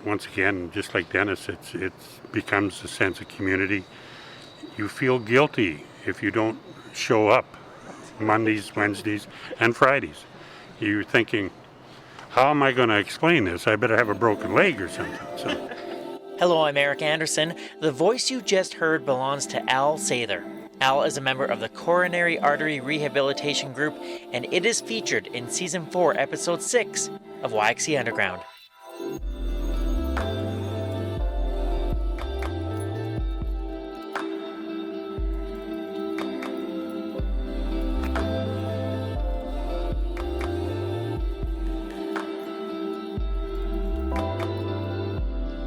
once again, just like Dennis, it becomes a sense of community. You feel guilty if you don't show up Mondays, Wednesdays, and Fridays. You're thinking, how am I going to explain this? I better have a broken leg or something. So. Hello, I'm Eric Anderson. The voice you just heard belongs to Al Sather. Al is a member of the Coronary Artery Rehabilitation Group, and it is featured in Season 4, Episode 6 of YXC Underground.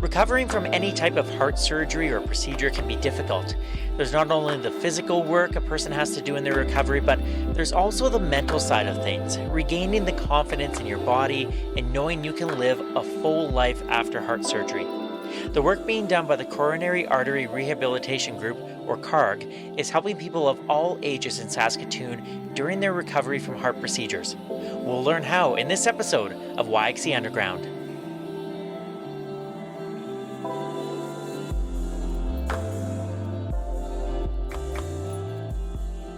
Recovering from any type of heart surgery or procedure can be difficult. There's not only the physical work a person has to do in their recovery, but there's also the mental side of things, regaining the confidence in your body and knowing you can live a full life after heart surgery. The work being done by the Coronary Artery Rehabilitation Group, or CARG, is helping people of all ages in Saskatoon during their recovery from heart procedures. We'll learn how in this episode of YXC Underground.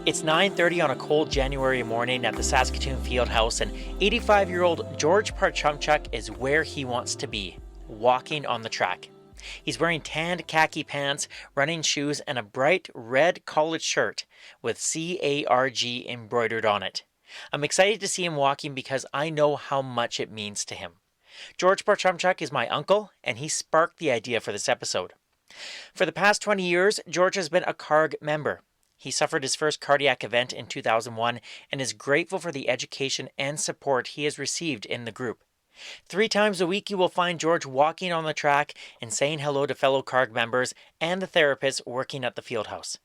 It's 9:30 on a cold January morning at the Saskatoon Field House, and 85-year-old George Parchomchuk is where he wants to be, walking on the track. He's wearing tanned khaki pants, running shoes, and a bright red collared shirt with CARG embroidered on it. I'm excited to see him walking because I know how much it means to him. George Parchomchuk is my uncle, and he sparked the idea for this episode. For the past 20 years, George has been a CARG member. He suffered his first cardiac event in 2001 and is grateful for the education and support he has received in the group. 3 times a week you will find George walking on the track and saying hello to fellow CARG members and the therapists working at the field house.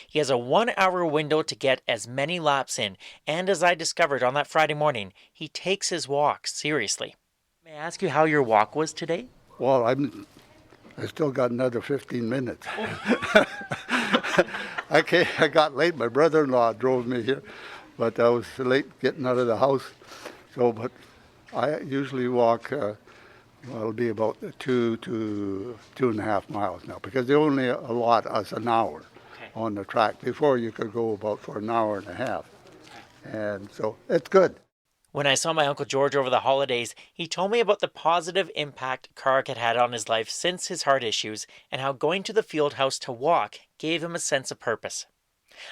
He has a 1-hour window to get as many laps in, and as I discovered on that Friday morning, he takes his walk seriously. May I ask you how your walk was today? Well, I still got another 15 minutes. I got late. My brother-in-law drove me here, but I was late getting out of the house. But I usually walk, it'll be about 2 to 2.5 miles now, because they only allot us an hour on the track. Before you could go about for an hour and a half. And so it's good. When I saw my Uncle George over the holidays, he told me about the positive impact CARG had had on his life since his heart issues and how going to the field house to walk gave him a sense of purpose.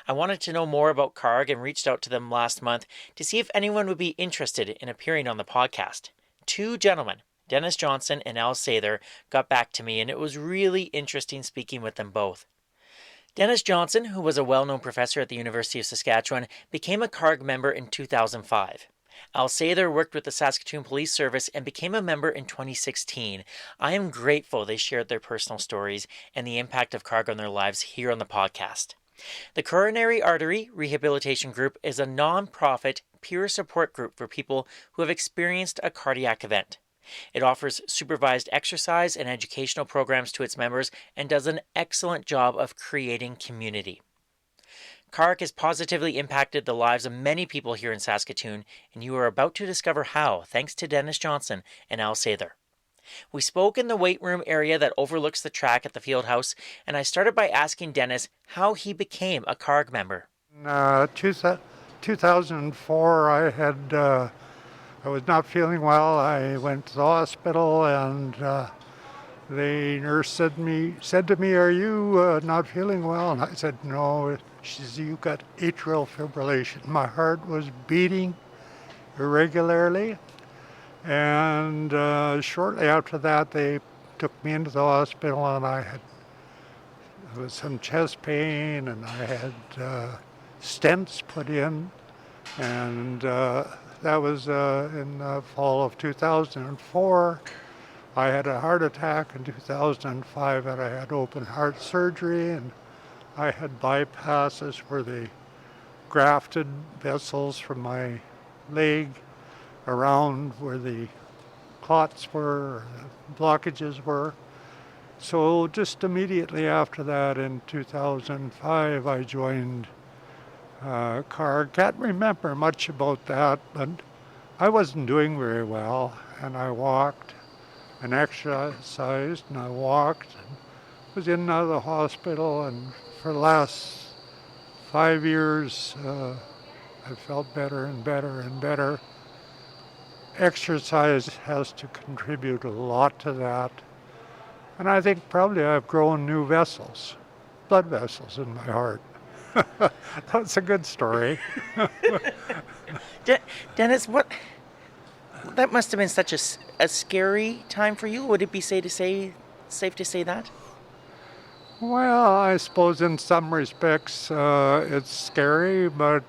I wanted to know more about CARG and reached out to them last month to see if anyone would be interested in appearing on the podcast. 2 gentlemen, Dennis Johnson and Al Sather, got back to me, and it was really interesting speaking with them both. Dennis Johnson, who was a well-known professor at the University of Saskatchewan, became a CARG member in 2005. Al Sather worked with the Saskatoon Police Service and became a member in 2016. I am grateful they shared their personal stories and the impact of CARG on their lives here on the podcast. The Coronary Artery Rehabilitation Group is a non-profit peer support group for people who have experienced a cardiac event. It offers supervised exercise and educational programs to its members and does an excellent job of creating community. CARG has positively impacted the lives of many people here in Saskatoon, and you are about to discover how, thanks to Dennis Johnson and Al Sather. We spoke in the weight room area that overlooks the track at the field house, and I started by asking Dennis how he became a CARG member. In 2004, I was not feeling well. I went to the hospital, and the nurse said to me, "Are you not feeling well?" And I said, "No." She said, "You got atrial fibrillation." My heart was beating irregularly, and shortly after that, they took me into the hospital, and there was some chest pain, and I had stents put in, and that was in the fall of 2004. I had a heart attack in 2005, and I had open heart surgery, and I had bypasses where they grafted vessels from my leg around where the clots were, or the blockages were. So just immediately after that, in 2005, I joined CARG. Can't remember much about that, but I wasn't doing very well, and I walked and exercised, and I walked, and was in and out of the hospital, and for the last 5 years, I felt better and better and better. Exercise has to contribute a lot to that. And I think probably I've grown new vessels, blood vessels in my heart. That's a good story. Dennis, that must have been such a scary time for you. Would it be safe to say that? Well, I suppose in some respects it's scary, but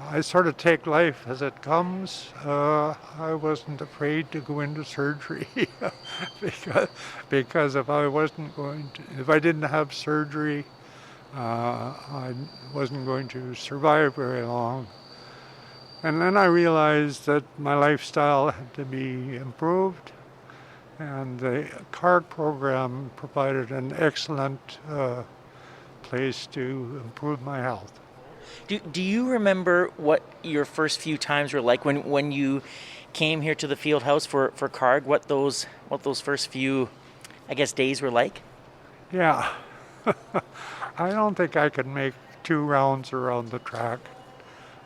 I sort of take life as it comes. I wasn't afraid to go into surgery because if I didn't have surgery, I wasn't going to survive very long. And then I realized that my lifestyle had to be improved, and the CARG program provided an excellent place to improve my health. Do you remember what your first few times were like when you came here to the field house for CARG? What those first few, I guess, days were like? Yeah, I don't think I could make 2 rounds around the track,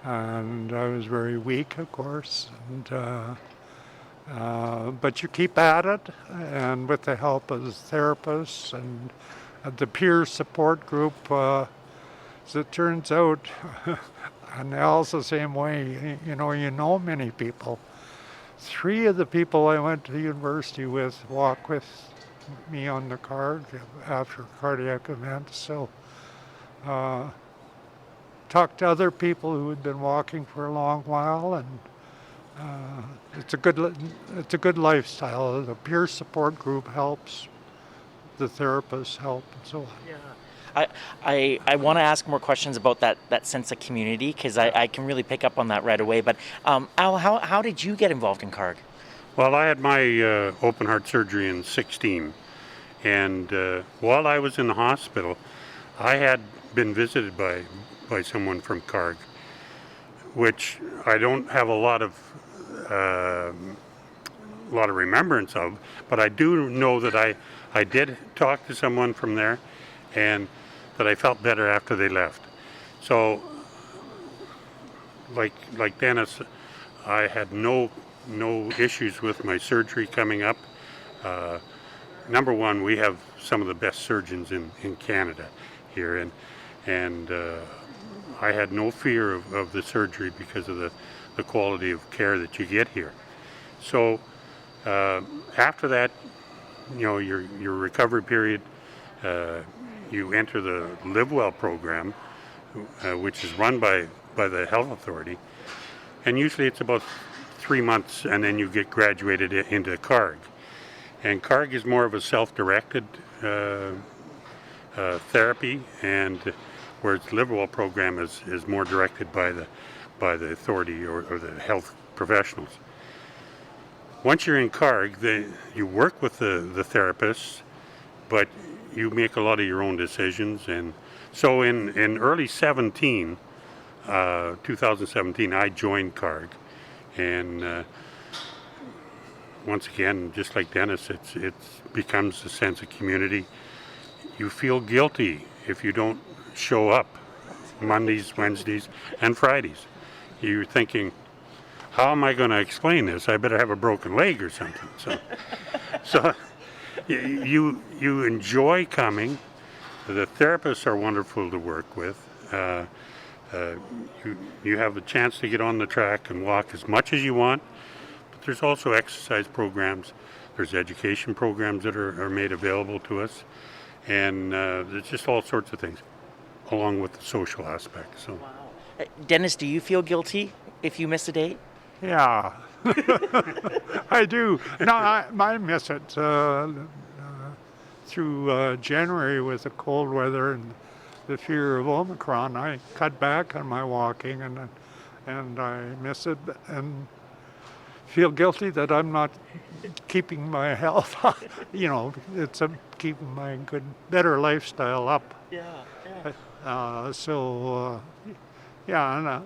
and I was very weak, of course. And but you keep at it, and with the help of therapists and the peer support group, as it turns out, and Al's the same way. You know many people. 3 of the people I went to the university with walk with me on the CARG after cardiac events. So talked to other people who had been walking for a long while, and it's a good lifestyle. The peer support group helps, the therapists help, and so on. Yeah. I want to ask more questions about that sense of community, because I can really pick up on that right away. But Al, how did you get involved in CARG? Well, I had my open heart surgery in 2016, and while I was in the hospital, I had been visited by someone from CARG, which I don't have a lot of remembrance of, but I do know that I did talk to someone from there, and that I felt better after they left. So, like Dennis, I had no issues with my surgery coming up. Number one, we have some of the best surgeons in Canada here, and I had no fear of the surgery because of the quality of care that you get here. So after that, your recovery period, you enter the Live Well program, which is run by the health authority, and usually it's about 3 months, and then you get graduated into CARG. And CARG is more of a self-directed therapy, and whereas the Live Well program is more directed by the authority or the health professionals. Once you're in CARG, you work with the therapists, but you make a lot of your own decisions. And so in early 2017, I joined CARG. And once again, just like Dennis, it becomes a sense of community. You feel guilty if you don't show up Mondays, Wednesdays, and Fridays. You're thinking, how am I going to explain this? I better have a broken leg or something. So you enjoy coming. The therapists are wonderful to work with. You have a chance to get on the track and walk as much as you want. But there's also exercise programs. There's education programs that are made available to us. And there's just all sorts of things, along with the social aspect. So, wow. Dennis, do you feel guilty if you miss a date? Yeah, I do. No, I miss it through January with the cold weather and the fear of Omicron. I cut back on my walking, and I miss it and feel guilty that I'm not keeping my health. It's keeping my better lifestyle up. Yeah. And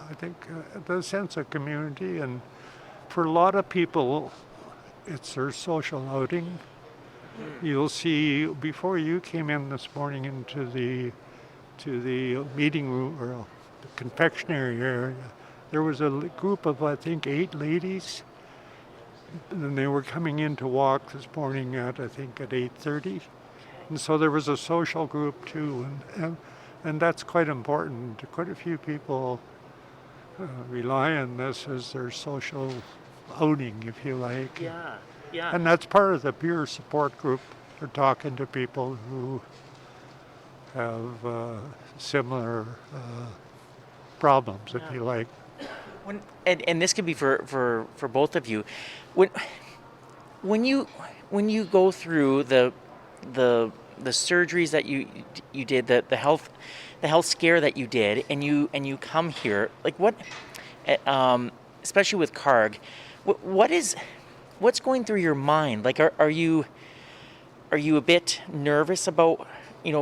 I think the sense of community, and for a lot of people it's their social outing. You'll see before you came in this morning into the meeting room or the confectionery area, there was a group of I think 8 ladies, and they were coming in to walk this morning at I think at 8:30, and so there was a social group too, and that's quite important. Quite a few people rely on this as their social outing, if you like. Yeah. Yeah. And that's part of the peer support group. They're talking to people who have similar problems, if you like. And this could be for both of you. When you go through the surgeries that you did, the health scare that you did, and you come here, like what, especially with CARG, what's going through your mind? Like, are you a bit nervous about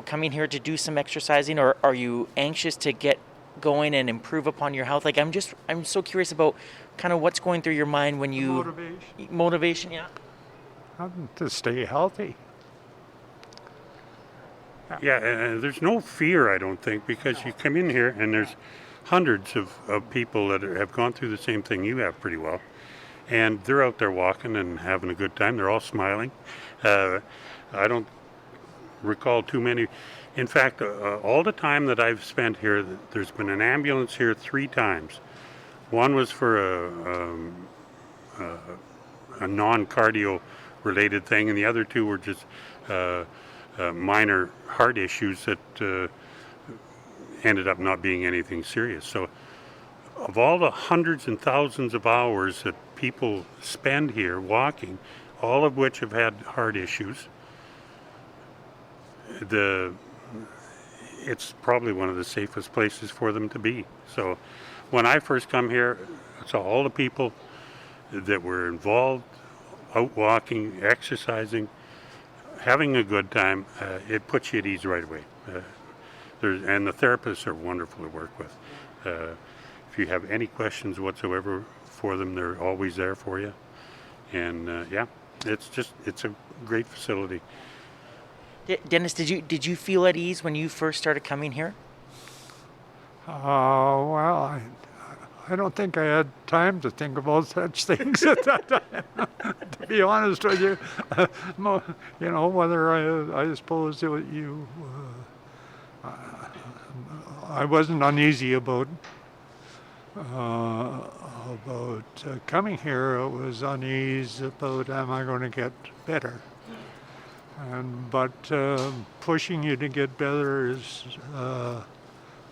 coming here to do some exercising, or are you anxious to get going and improve upon your health? Like, I'm so curious about kind of what's going through your mind when you motivation, yeah. To stay healthy. Yeah, there's no fear, I don't think, because you come in here and there's hundreds of people that have gone through the same thing you have pretty well. And they're out there walking and having a good time. They're all smiling. I don't recall too many. In fact, all the time that I've spent here, there's been an ambulance here 3 times. One was for a non-cardio related thing, and the other 2 were just minor heart issues that ended up not being anything serious. So of all the hundreds and thousands of hours that people spend here walking, all of which have had heart issues, it's probably one of the safest places for them to be. So when I first come here, I saw all the people that were involved, out walking, exercising, having a good time. It puts you at ease right away. And the therapists are wonderful to work with. If you have any questions whatsoever for them, they're always there for you. And it's a great facility. Dennis, did you feel at ease when you first started coming here? Well, I don't think I had time to think about such things at that time. To be honest with you, whether I suppose I wasn't uneasy about coming here. It was unease about am I going to get better, but pushing you to get better is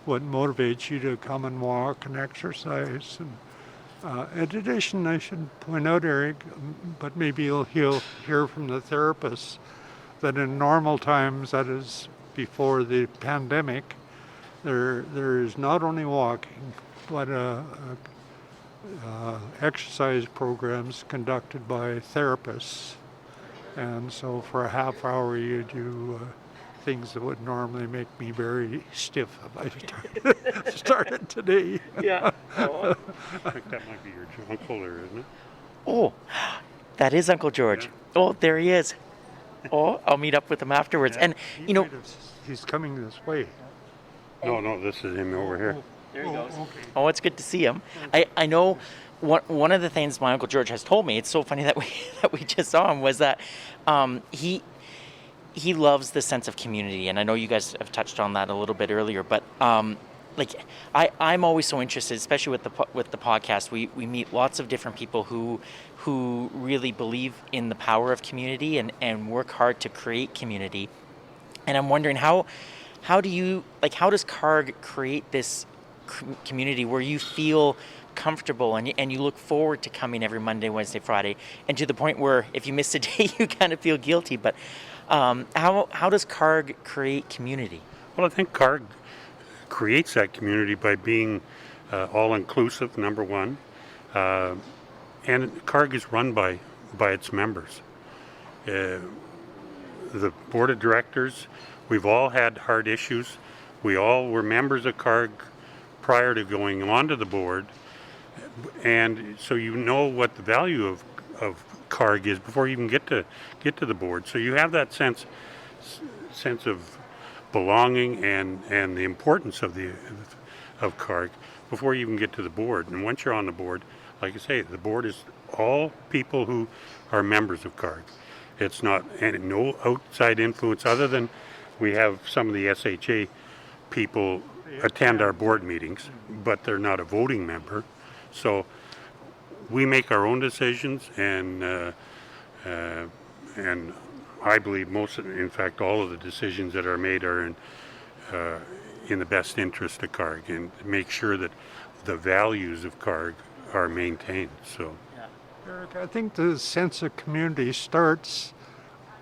what motivates you to come and walk and exercise. And in addition, I should point out, Eric, but maybe you'll hear from the therapists, that in normal times, that is before the pandemic, there is not only walking, but exercise programs conducted by therapists. And so for a half hour you do things that would normally make me very stiff if I started today. Yeah. I think that might be your uncle there, isn't it? Oh, that is Uncle George. Yeah. Oh, there he is. Oh, I'll meet up with him afterwards. Yeah. And he's coming this way. No, this is him over here. There he goes. Okay. Oh, it's good to see him. I know one of the things my Uncle George has told me, it's so funny that we just saw him, was that he loves the sense of community, and I know you guys have touched on that a little bit earlier, but I'm always so interested, especially with the podcast. We meet lots of different people who really believe in the power of community and work hard to create community. And I'm wondering how does CARG create this community where you feel comfortable and you look forward to coming every Monday, Wednesday, Friday, and to the point where if you miss a day you kind of feel guilty. But how does CARG create community? Well, I think CARG creates that community by being all-inclusive, number one, and CARG is run by its members. The board of directors, we've all had heart issues. We all were members of CARG prior to going onto the board, and so you know what the value of CARG is before you even get to the board. So you have that sense of belonging and the importance of CARG before you even get to the board. And once you're on the board, like I say, the board is all people who are members of CARG. It's not no outside influence other than we have some of the SHA people attend our board meetings, but they're not a voting member. So we make our own decisions, and I believe in fact, all of the decisions that are made are in the best interest of CARG and make sure that the values of CARG are maintained. So, Eric, I think the sense of community starts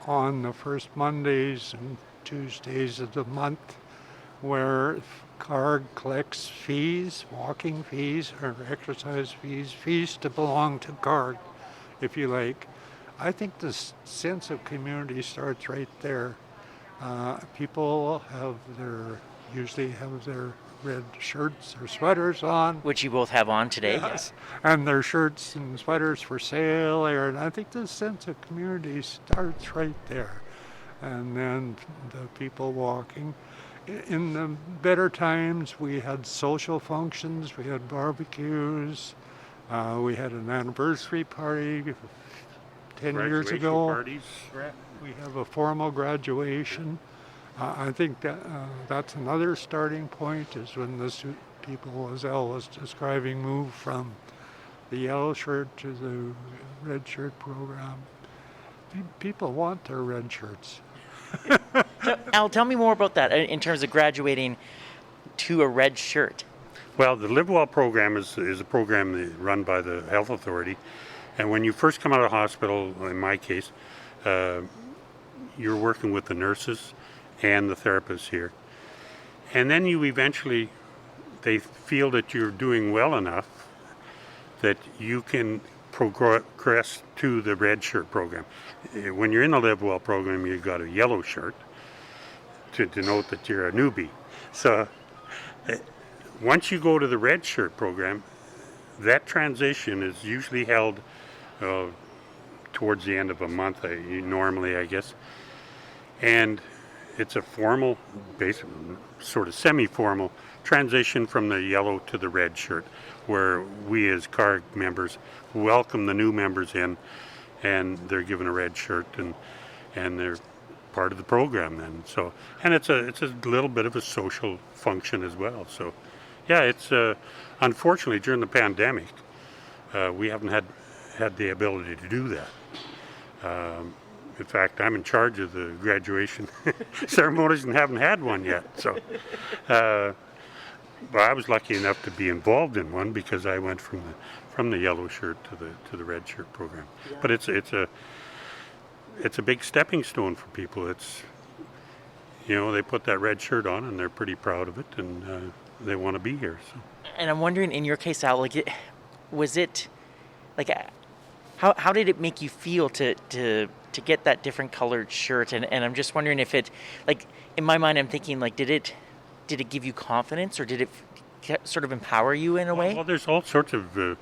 on the first Mondays and Tuesdays of the month, where CARG collects fees, walking fees or exercise fees to belong to CARG, if you like. I think the sense of community starts right there. People usually have their red shirts or sweaters on. Which you both have on today. Yes. And their shirts and sweaters for sale there. And I think the sense of community starts right there. And then the people walking. In the better times, we had social functions, we had barbecues, we had an anniversary party 10 years ago. Parties. We have a formal graduation. I think that's another starting point, is when the people, as Al was describing, move from the yellow shirt to the red shirt program. People want their red shirts. So, Al, tell me more about that in terms of graduating to a red shirt. Well, the Live Well program is a program run by the Health Authority. And when you first come out of hospital, in my case, you're working with the nurses and the therapists here. And then they feel that you're doing well enough that you can progress to the red shirt program. When you're in the Live Well program, you've got a yellow shirt to denote that you're a newbie. So once you go to the red shirt program, that transition is usually held towards the end of a month, normally, I guess. And it's a formal, basic, sort of semi-formal transition from the yellow to the red shirt, where we as CARG members welcome the new members in, and they're given a red shirt, and they're part of the program then. So, and it's a little bit of a social function as well. So, yeah, it's unfortunately during the pandemic, we haven't had the ability to do that. In fact, I'm in charge of the graduation ceremonies and haven't had one yet. So, but I was lucky enough to be involved in one because I went from the yellow shirt to the red shirt program. Yeah. But it's a big stepping stone for people. It's, they put that red shirt on and they're pretty proud of it, and they want to be here. So. And I'm wondering, in your case, Al, how did it make you feel to get that different colored shirt? And I'm just wondering if it, in my mind, I'm thinking, did it give you confidence, or did it sort of empower you in a way? Well, there's all sorts of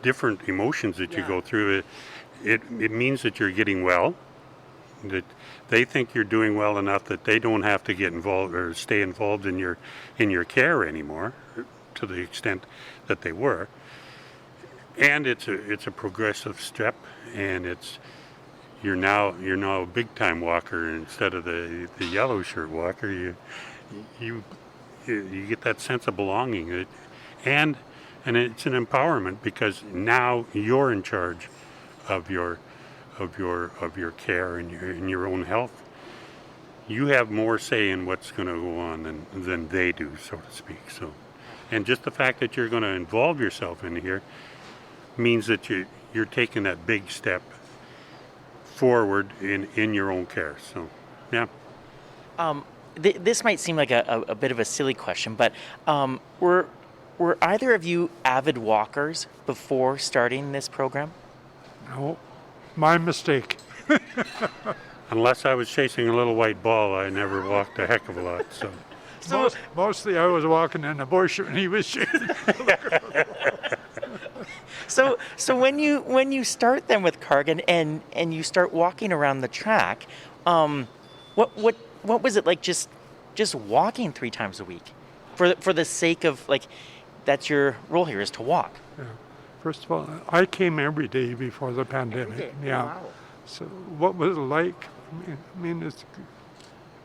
different emotions that you go through. It means that you're getting well, that they think you're doing well enough that they don't have to get involved or stay involved in your care anymore, to the extent that they were. And it's a progressive step, and you're now a big time walker instead of the yellow shirt walker. You get that sense of belonging, and it's an empowerment because now you're in charge of your care and your own health. You have more say in what's going to go on than they do, so to speak. So, and just the fact that you're going to involve yourself in here means that you're taking that big step forward in your own care. So, yeah. This might seem like a bit of a silly question, but were either of you avid walkers before starting this program? No, my mistake. Unless I was chasing a little white ball, I never walked a heck of a lot. So mostly I was walking in the bush and he was chasing. So when you start then with CARG and you start walking around the track, what was it like just walking 3 times a week for the sake of, like, that's your role here, is to walk? Yeah. First of all, I came every day before the pandemic. Every day? Yeah. Wow. So what was it like? I mean, it's,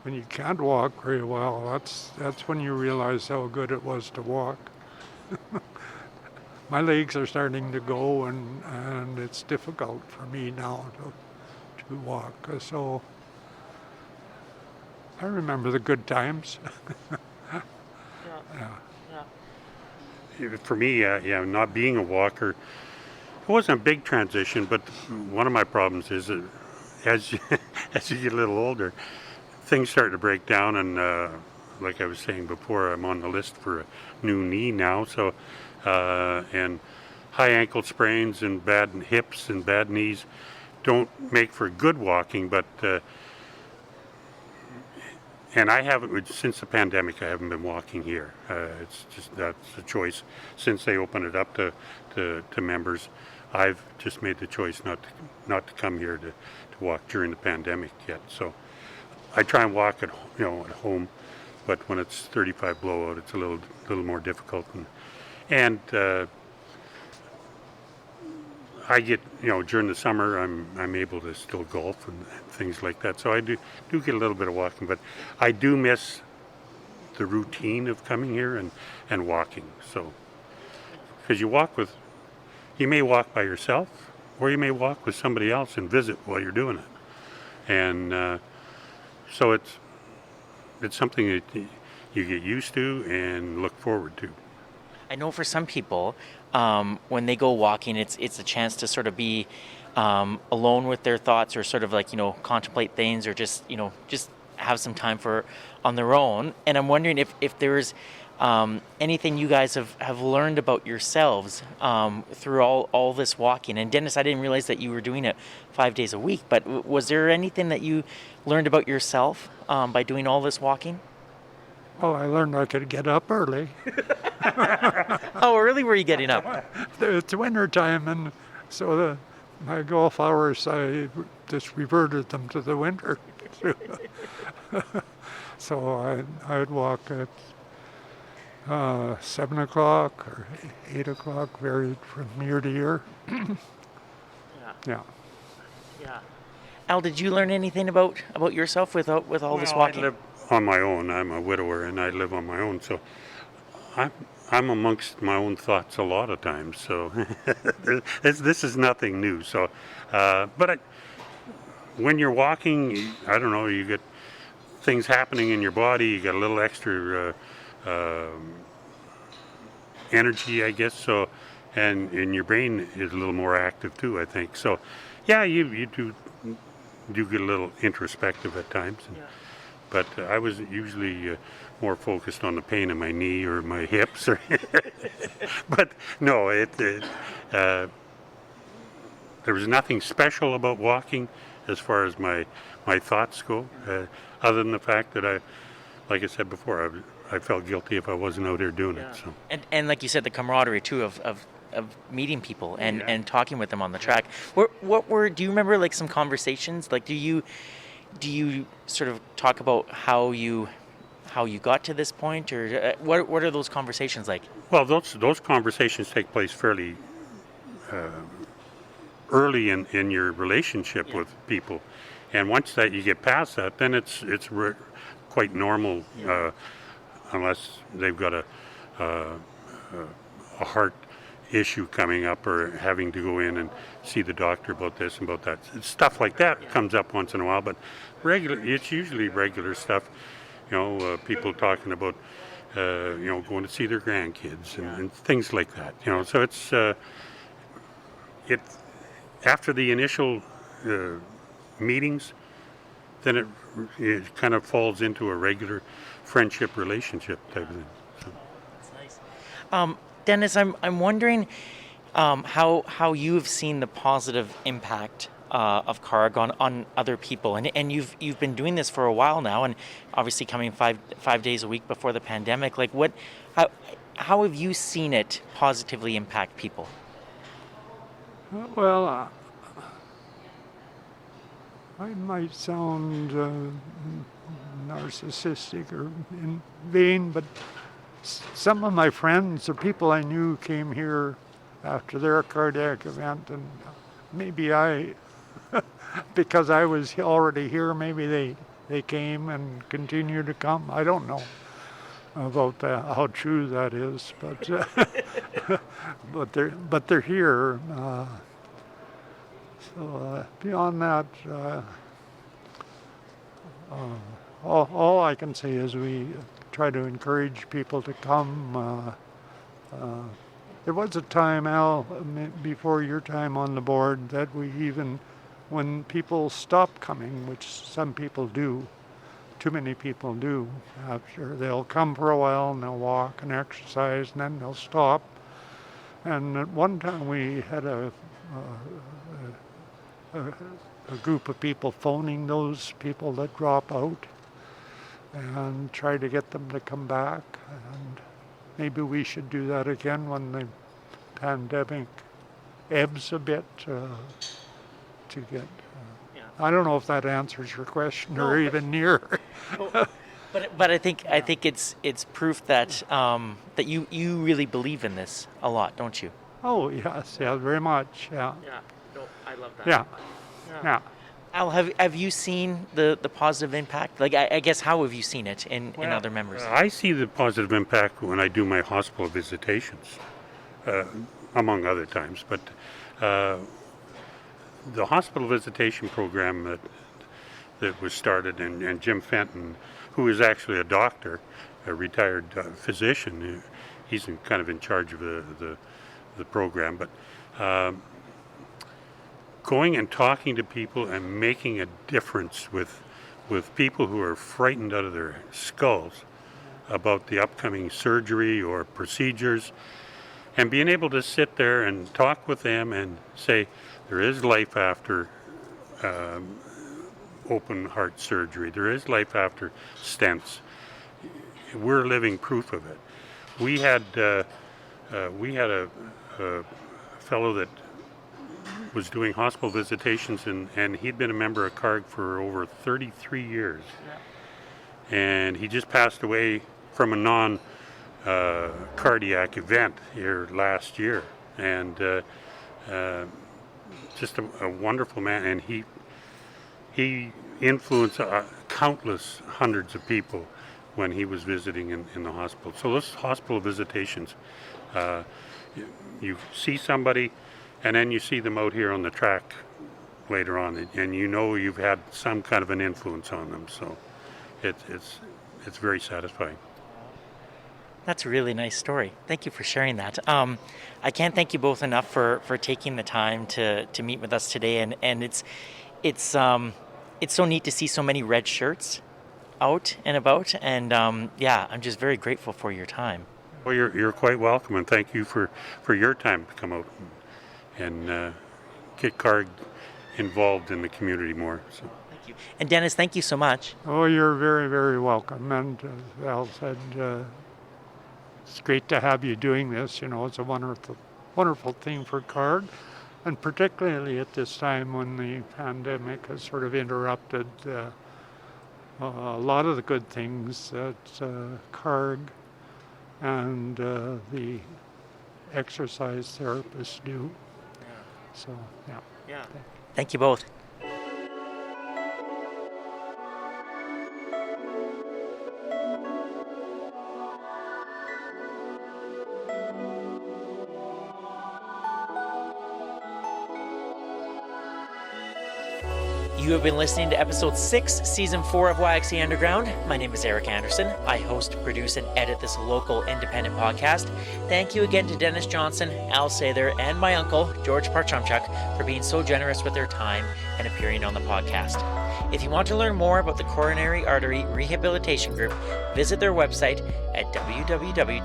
when you can't walk very well, that's when you realize how good it was to walk. My legs are starting to go, and it's difficult for me now to walk. So I remember the good times. Yeah. For me, not being a walker, it wasn't a big transition, but one of my problems is that as you, as you get a little older, things start to break down, and like I was saying before, I'm on the list for a new knee now, so and high ankle sprains and bad hips and bad knees don't make for good walking, but and I haven't, since the pandemic, I haven't been walking here. It's just, that's a choice. Since they opened it up to members, I've just made the choice not to come here to walk during the pandemic yet. So I try and walk at home, but when it's 35 below out, it's a little more difficult. And I get, during the summer, I'm able to still golf and things like that. So I do get a little bit of walking, but I do miss the routine of coming here and walking. So, because you may walk by yourself, or you may walk with somebody else and visit while you're doing it. And so it's something that you get used to and look forward to. I know for some people, when they go walking, it's a chance to sort of be alone with their thoughts, or sort of like, contemplate things, or just have some time on their own. And I'm wondering if there's anything you guys have learned about yourselves through all this walking. And Dennis, I didn't realize that you were doing it 5 days a week, but was there anything that you learned about yourself by doing all this walking? Oh, I learned I could get up early. Oh, early were you getting up? It's winter time, and so my golf hours, I just reverted them to the winter. So I'd walk at 7 o'clock or 8 o'clock, varied from year to year. Yeah. Al, did you learn anything about yourself with all this walking? I live on my own. I'm a widower, and I live on my own, so I'm amongst my own thoughts a lot of times. So this is nothing new. So, but when you're walking, I don't know, you get things happening in your body. You get a little extra energy, I guess. So, and your brain is a little more active too, I think. So, yeah, you do get a little introspective at times. But I was usually more focused on the pain in my knee or my hips. But no, there was nothing special about walking as far as my thoughts go, other than the fact that like I said before, I felt guilty if I wasn't out there doing it. So. And like you said, the camaraderie too of meeting people and talking with them on the track. Do you remember like some conversations? Like, do you sort of talk about how you got to this point, or what are those conversations like? Well, those conversations take place fairly early in your relationship with people, and once that you get past that, then it's quite normal, unless they've got a heart issue coming up, or having to go in and see the doctor about this and about that. Stuff like that comes up once in a while, but it's usually regular stuff. People talking about going to see their grandkids and things like that. So it's after the initial meetings, then it kind of falls into a regular friendship relationship type of thing. So. That's nice. Dennis, I'm wondering how you've seen the positive impact of CARG on other people, and you've been doing this for a while now, and obviously coming five days a week before the pandemic. Like, how have you seen it positively impact people? Well, I might sound narcissistic or vain, but some of my friends or people I knew came here after their cardiac event, and maybe because I was already here, maybe they came and continue to come. I don't know about how true that is, but but they're here. So beyond that, all I can say is we try to encourage people to come. There was a time, Al, before your time on the board, that we even, when people stop coming, which some people do, too many people do, after they'll come for a while and they'll walk and exercise and then they'll stop. And at one time we had a group of people phoning those people that drop out and try to get them to come back. And maybe we should do that again when the pandemic ebbs a bit to get. I don't know if that answers your question or even near. But I think it's proof that that you really believe in this a lot, don't you? Oh yes, very much. Yeah. Yeah. No, I love that. Yeah. Al, have you seen the positive impact? Like, I guess, how have you seen it in other members? I see the positive impact when I do my hospital visitations, among other times. But the hospital visitation program that was started, and Jim Fenton, who is actually a doctor, a retired physician, he's kind of in charge of the program. But going and talking to people and making a difference with people who are frightened out of their skulls about the upcoming surgery or procedures, and being able to sit there and talk with them and say, there is life after open heart surgery. There is life after stents. We're living proof of it. We had a fellow that was doing hospital visitations, and he'd been a member of CARG for over 33 years. Yeah. And he just passed away from a non-cardiac event here last year. And just a wonderful man, and he influenced countless hundreds of people when he was visiting in the hospital. So those hospital visitations, you see somebody, and then you see them out here on the track later on, and you know you've had some kind of an influence on them. So it's very satisfying. That's a really nice story. Thank you for sharing that. I can't thank you both enough for taking the time to meet with us today, and it's so neat to see so many red shirts out and about, and I'm just very grateful for your time. Well, you're quite welcome, and thank you for your time to come out and get CARG involved in the community more. So. Thank you. And Dennis, thank you so much. Oh, you're very, very welcome. And as Al said, it's great to have you doing this. You know, it's a wonderful thing for CARG, and particularly at this time when the pandemic has sort of interrupted a lot of the good things that CARG and the exercise therapists do. So, yeah. Thank you both. You have been listening to episode 6, season 4 of YXE Underground. My name is Eric Anderson. I host, produce, and edit this local independent podcast. Thank you again to Dennis Johnson, Al Sather, and my uncle, George Parchomchuk, for being so generous with their time and appearing on the podcast. If you want to learn more about the Coronary Artery Rehabilitation Group, visit their website at www.carg.ca.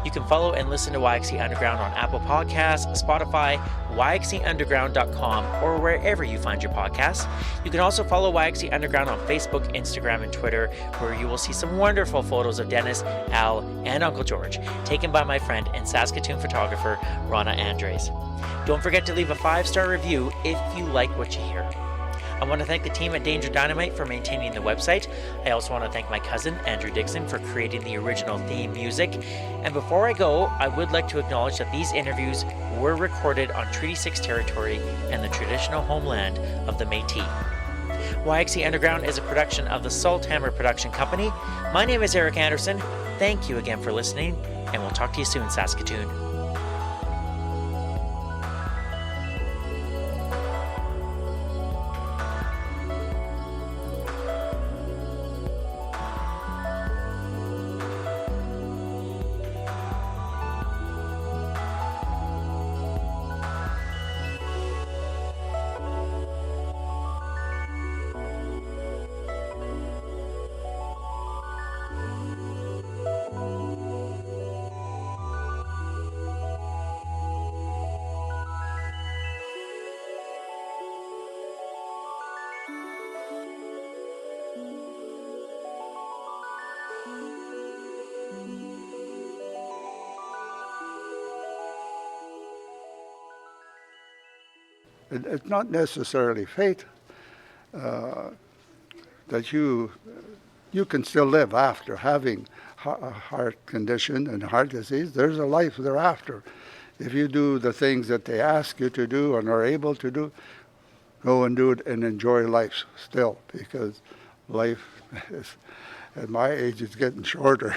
You can follow and listen to YXC Underground on Apple Podcasts, Spotify, yxcunderground.com, or wherever you find your podcasts. You can also follow YXC Underground on Facebook, Instagram, and Twitter, where you will see some wonderful photos of Dennis, Al, and Uncle George, taken by my friend and Saskatoon photographer, Rana Andres. Don't forget to leave a 5-star review if you like what you hear. I want to thank the team at Danger Dynamite for maintaining the website. I also want to thank my cousin, Andrew Dixon, for creating the original theme music. And before I go, I would like to acknowledge that these interviews were recorded on Treaty 6 territory and the traditional homeland of the Métis. YXC Underground is a production of the Salthammer Production Company. My name is Eric Anderson. Thank you again for listening, and we'll talk to you soon, Saskatoon. It's not necessarily fate that you can still live after having a heart condition and heart disease. There's a life thereafter. If you do the things that they ask you to do and are able to do, go and do it and enjoy life still, because life is, at my age, is getting shorter.